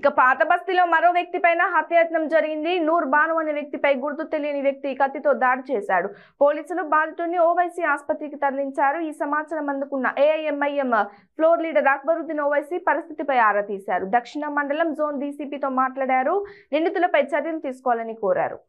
ఇక పాత బస్తీలో మరో వ్యక్తిపైన హత్యాయత్నం జరిగింది. నూర్ బాను అనే వ్యక్తిపై గుర్తు తెలియని వ్యక్తి కత్తితో దాడి చేశాడు. పోలీసులు బాధితుడిని ఓవైసీ ఆసుపత్రికి తరలించారు. ఈ సమాచారం అందుకున్న AIMIM floor leader Akbaruddin Owaisi పరిస్థితిపై ఆరా తీశారు. దక్షిణ మండలం జోన్ డీసీపీతో మాట్లాడారు. నిందితులపై చర్యలు తీసుకోవాలని కోరారు.